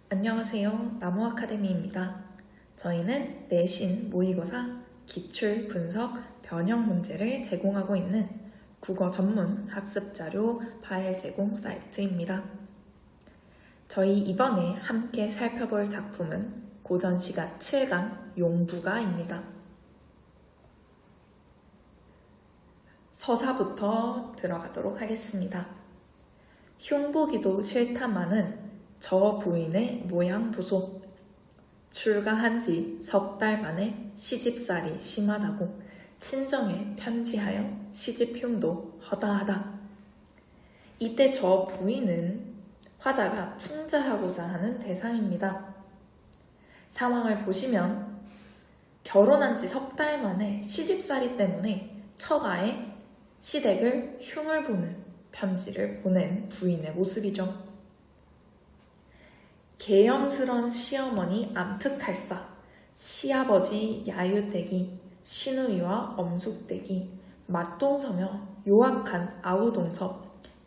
안녕하세요. 나무아카데미입니다. 저희는 내신 모의고사 기출 분석 변형 문제를 제공하고 있는 국어 전문 학습자료 파일 제공 사이트입니다. 저희 이번에 함께 살펴볼 작품은 고전시가 7강 용부가입니다. 서사부터 들어가도록 하겠습니다. 흉보기도 싫다마는 저 부인의 모양 보소. 출가한 지 석 달 만에 시집살이 심하다고 친정에 편지하여 시집 흉도 허다하다. 이때 저 부인은 화자가 풍자하고자 하는 대상입니다. 상황을 보시면 결혼한 지 석 달 만에 시집살이 때문에 처가에 시댁을 흉을 보는 편지를 보낸 부인의 모습이죠. 계엄스런 시어머니 암특할사, 시아버지 야유떼기, 시누이와 엄숙떼기, 맞동서며 요악한 아우동서,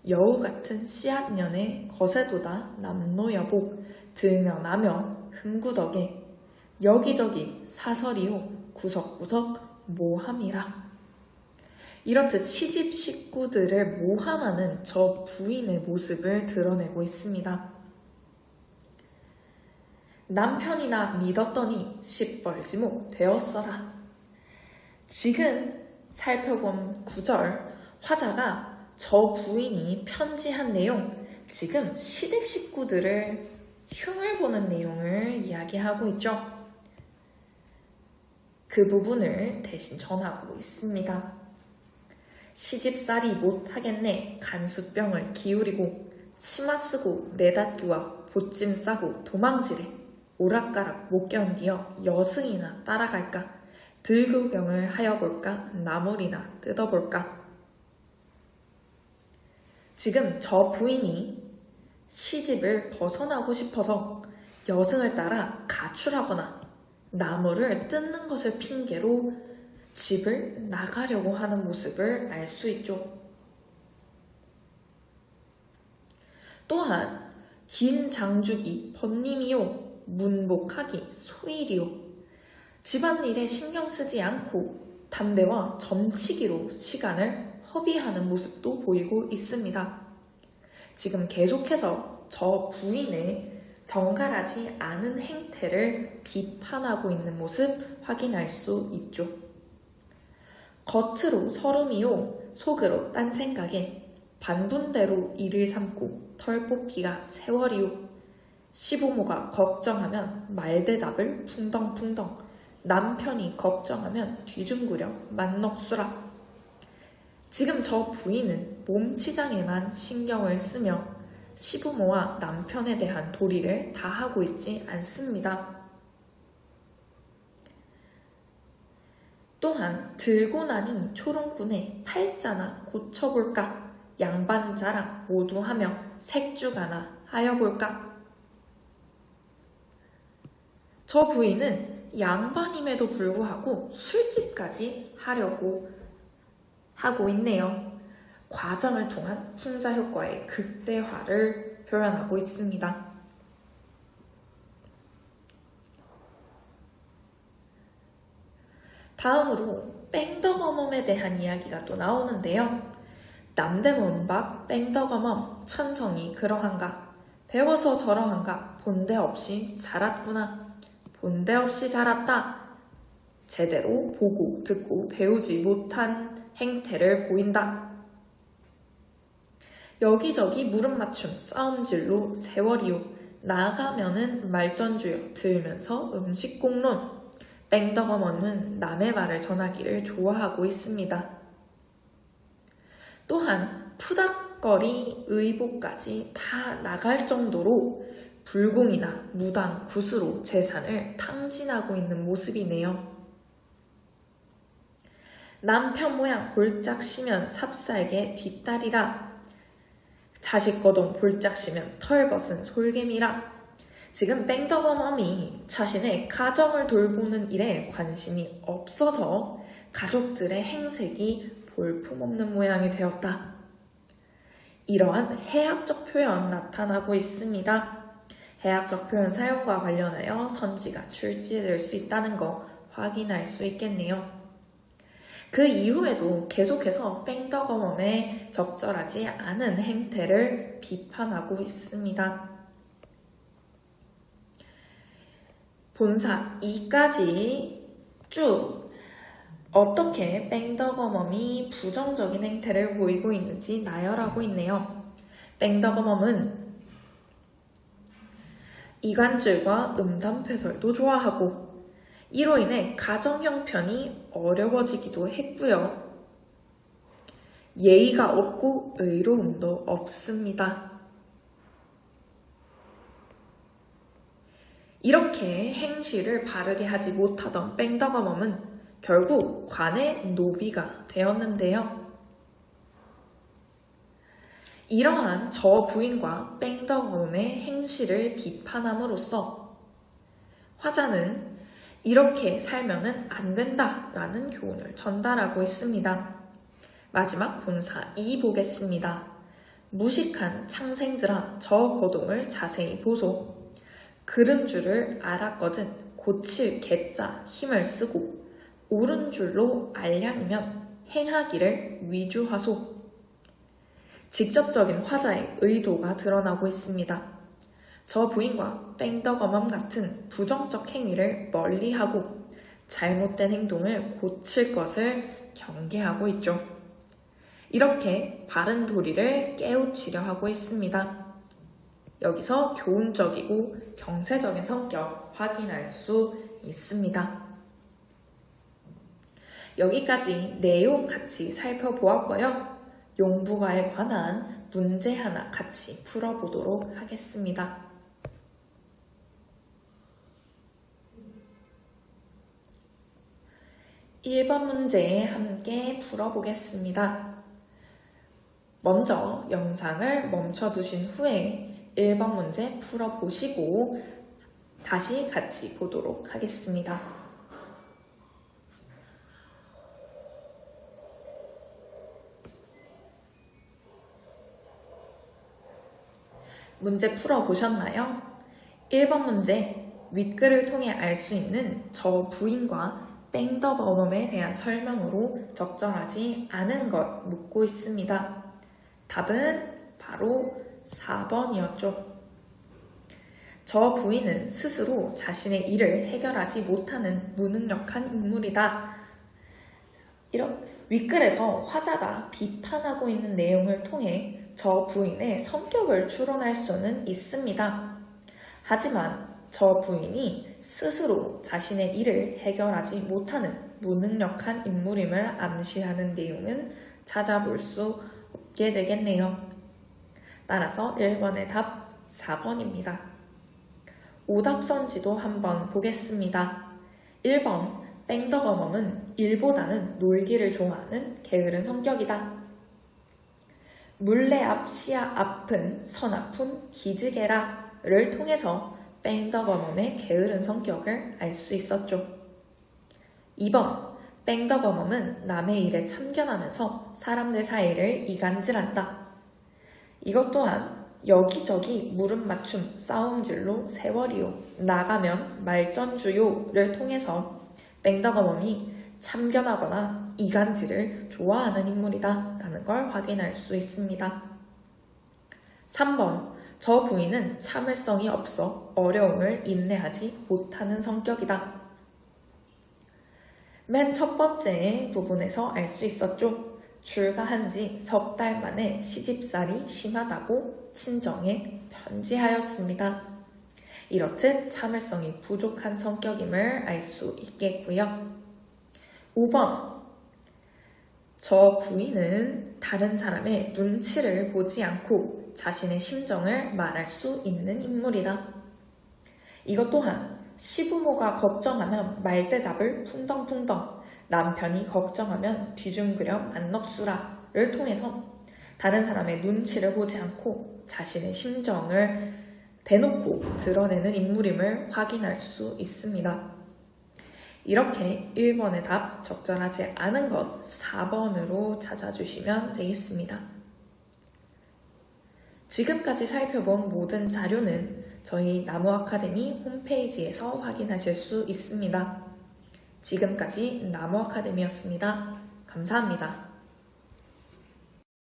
여우 같은 씨앗년의 거세도다 남노여복, 들며나며 흠구덕에, 여기저기 사설이요 구석구석 모함이라. 이렇듯 시집 식구들을 모함하는 저 부인의 모습을 드러내고 있습니다. 남편이나 믿었더니 시뻘지목 되었어라. 지금 살펴본 구절, 화자가 저 부인이 편지한 내용, 지금 시댁 식구들을 흉을 보는 내용을 이야기하고 있죠. 그 부분을 대신 전하고 있습니다. 시집살이 못하겠네 간수병을 기울이고 치마 쓰고 내닫기와 보찜 싸고 도망지래. 오락가락 못 견디어 여승이나 따라갈까? 들구경을 하여볼까? 나물이나 뜯어볼까? 지금 저 부인이 시집을 벗어나고 싶어서 여승을 따라 가출하거나 나무를 뜯는 것을 핑계로 집을 나가려고 하는 모습을 알 수 있죠. 또한 긴 장주기 번님이요 문복하기 소일이요. 집안일에 신경 쓰지 않고 담배와 점치기로 시간을 허비하는 모습도 보이고 있습니다. 지금 계속해서 저 부인의 정갈하지 않은 행태를 비판하고 있는 모습 확인할 수 있죠. 겉으로 서름이요 속으로 딴 생각에 반분대로 이를 삼고 털 뽑기가 세월이요. 시부모가 걱정하면 말대답을 풍덩풍덩, 남편이 걱정하면 뒤중구려 만넋수라. 지금 저 부인은 몸치장에만 신경을 쓰며 시부모와 남편에 대한 도리를 다 하고 있지 않습니다. 또한 들고 나니 초롱꾼의 팔자나 고쳐볼까, 양반 자랑 모두 하며 색주가나 하여볼까. 저 부인은 양반임에도 불구하고 술집까지 하려고 하고 있네요. 과정을 통한 풍자 효과의 극대화를 표현하고 있습니다. 다음으로 뺑덕어멈에 대한 이야기가 또 나오는데요. 남대문밥 뺑덕어멈 천성이 그러한가, 배워서 저러한가, 본데 없이 자랐구나. 본데 없이 자랐다. 제대로 보고 듣고 배우지 못한 행태를 보인다. 여기저기 무릎맞춤 싸움질로 세월이요. 나가면은 말전주여 들면서 음식공론. 뺑덕어멈은 남의 말을 전하기를 좋아하고 있습니다. 또한 푸닥거리 의복까지 다 나갈 정도로 불공이나 무당, 구수로 재산을 탕진하고 있는 모습이네요. 남편 모양 볼짝 시면 삽살개 뒷다리라. 자식 거동 볼짝 시면 털 벗은 솔개미라. 지금 뺑덕어멈이 자신의 가정을 돌보는 일에 관심이 없어서 가족들의 행색이 볼품없는 모양이 되었다. 이러한 해학적 표현 나타나고 있습니다. 해학적 표현 사용과 관련하여 선지가 출제될 수 있다는 거 확인할 수 있겠네요. 그 이후에도 계속해서 뺑덕어멈에 적절하지 않은 행태를 비판하고 있습니다. 본사 2까지 쭉 어떻게 뺑덕어멈이 부정적인 행태를 보이고 있는지 나열하고 있네요. 뺑덕어멈은 이간질과 음담패설도 좋아하고 이로 인해 가정 형편이 어려워지기도 했고요. 예의가 없고 의로움도 없습니다. 이렇게 행실을 바르게 하지 못하던 뺑덕어멈은 결국 관의 노비가 되었는데요. 이러한 저 부인과 뺑덕어멈의 행실을 비판함으로써 화자는 이렇게 살면은 안 된다라는 교훈을 전달하고 있습니다. 마지막 본사 2 보겠습니다. 무식한 창생들아 저 거동을 자세히 보소. 그른 줄을 알았거든 고칠 개자 힘을 쓰고 옳은 줄로 알량이면 행하기를 위주하소. 직접적인 화자의 의도가 드러나고 있습니다. 저 부인과 뺑덕어멈 같은 부정적 행위를 멀리하고 잘못된 행동을 고칠 것을 경계하고 있죠. 이렇게 바른 도리를 깨우치려 하고 있습니다. 여기서 교훈적이고 경세적인 성격 확인할 수 있습니다. 여기까지 내용 같이 살펴보았고요. 용부가에 관한 문제 하나 같이 풀어보도록 하겠습니다. 1번 문제 함께 풀어보겠습니다. 먼저 영상을 멈춰두신 후에 1번 문제 풀어보시고 다시 같이 보도록 하겠습니다. 문제 풀어보셨나요? 1번 문제 윗글을 통해 알 수 있는 저 부인과 뺑덕어멈에 대한 설명으로 적절하지 않은 것 묻고 있습니다. 답은 바로 4번이었죠. 저 부인은 스스로 자신의 일을 해결하지 못하는 무능력한 인물이다. 이런 윗글에서 화자가 비판하고 있는 내용을 통해 저 부인의 성격을 추론할 수는 있습니다. 하지만 저 부인이 스스로 자신의 일을 해결하지 못하는 무능력한 인물임을 암시하는 내용은 찾아볼 수 없게 되겠네요. 따라서 1번의 답 4번입니다. 오답선지도 한번 보겠습니다. 1번 뺑덕어멈은 일보다는 놀기를 좋아하는 게으른 성격이다. 물레 앞 시야 앞은 서나푼 기즈개라를 통해서 뺑덕어멈의 게으른 성격을 알 수 있었죠. 2번 뺑덕어멈은 남의 일에 참견하면서 사람들 사이를 이간질한다. 이것 또한 여기저기 물음 맞춤 싸움질로 세월이요 나가면 말전주요를 통해서 뺑덕어멈이 참견하거나 이간질을 좋아하는 인물이다 라는 걸 확인할 수 있습니다. 3번 저 부인은 참을성이 없어 어려움을 인내하지 못하는 성격이다. 맨 첫 번째 부분에서 알 수 있었죠. 출가한 지 석 달 만에 시집살이 심하다고 친정에 편지하였습니다. 이렇듯 참을성이 부족한 성격임을 알 수 있겠고요. 5번 저 부인은 다른 사람의 눈치를 보지 않고 자신의 심정을 말할 수 있는 인물이다. 이것 또한 시부모가 걱정하면 말대답을 풍덩풍덩, 남편이 걱정하면 뒤중그려 만넋수라를 통해서 다른 사람의 눈치를 보지 않고 자신의 심정을 대놓고 드러내는 인물임을 확인할 수 있습니다. 이렇게 1번의 답 적절하지 않은 것 4번으로 찾아주시면 되겠습니다. 지금까지 살펴본 모든 자료는 저희 나무 아카데미 홈페이지에서 확인하실 수 있습니다. 지금까지 나무 아카데미였습니다. 감사합니다.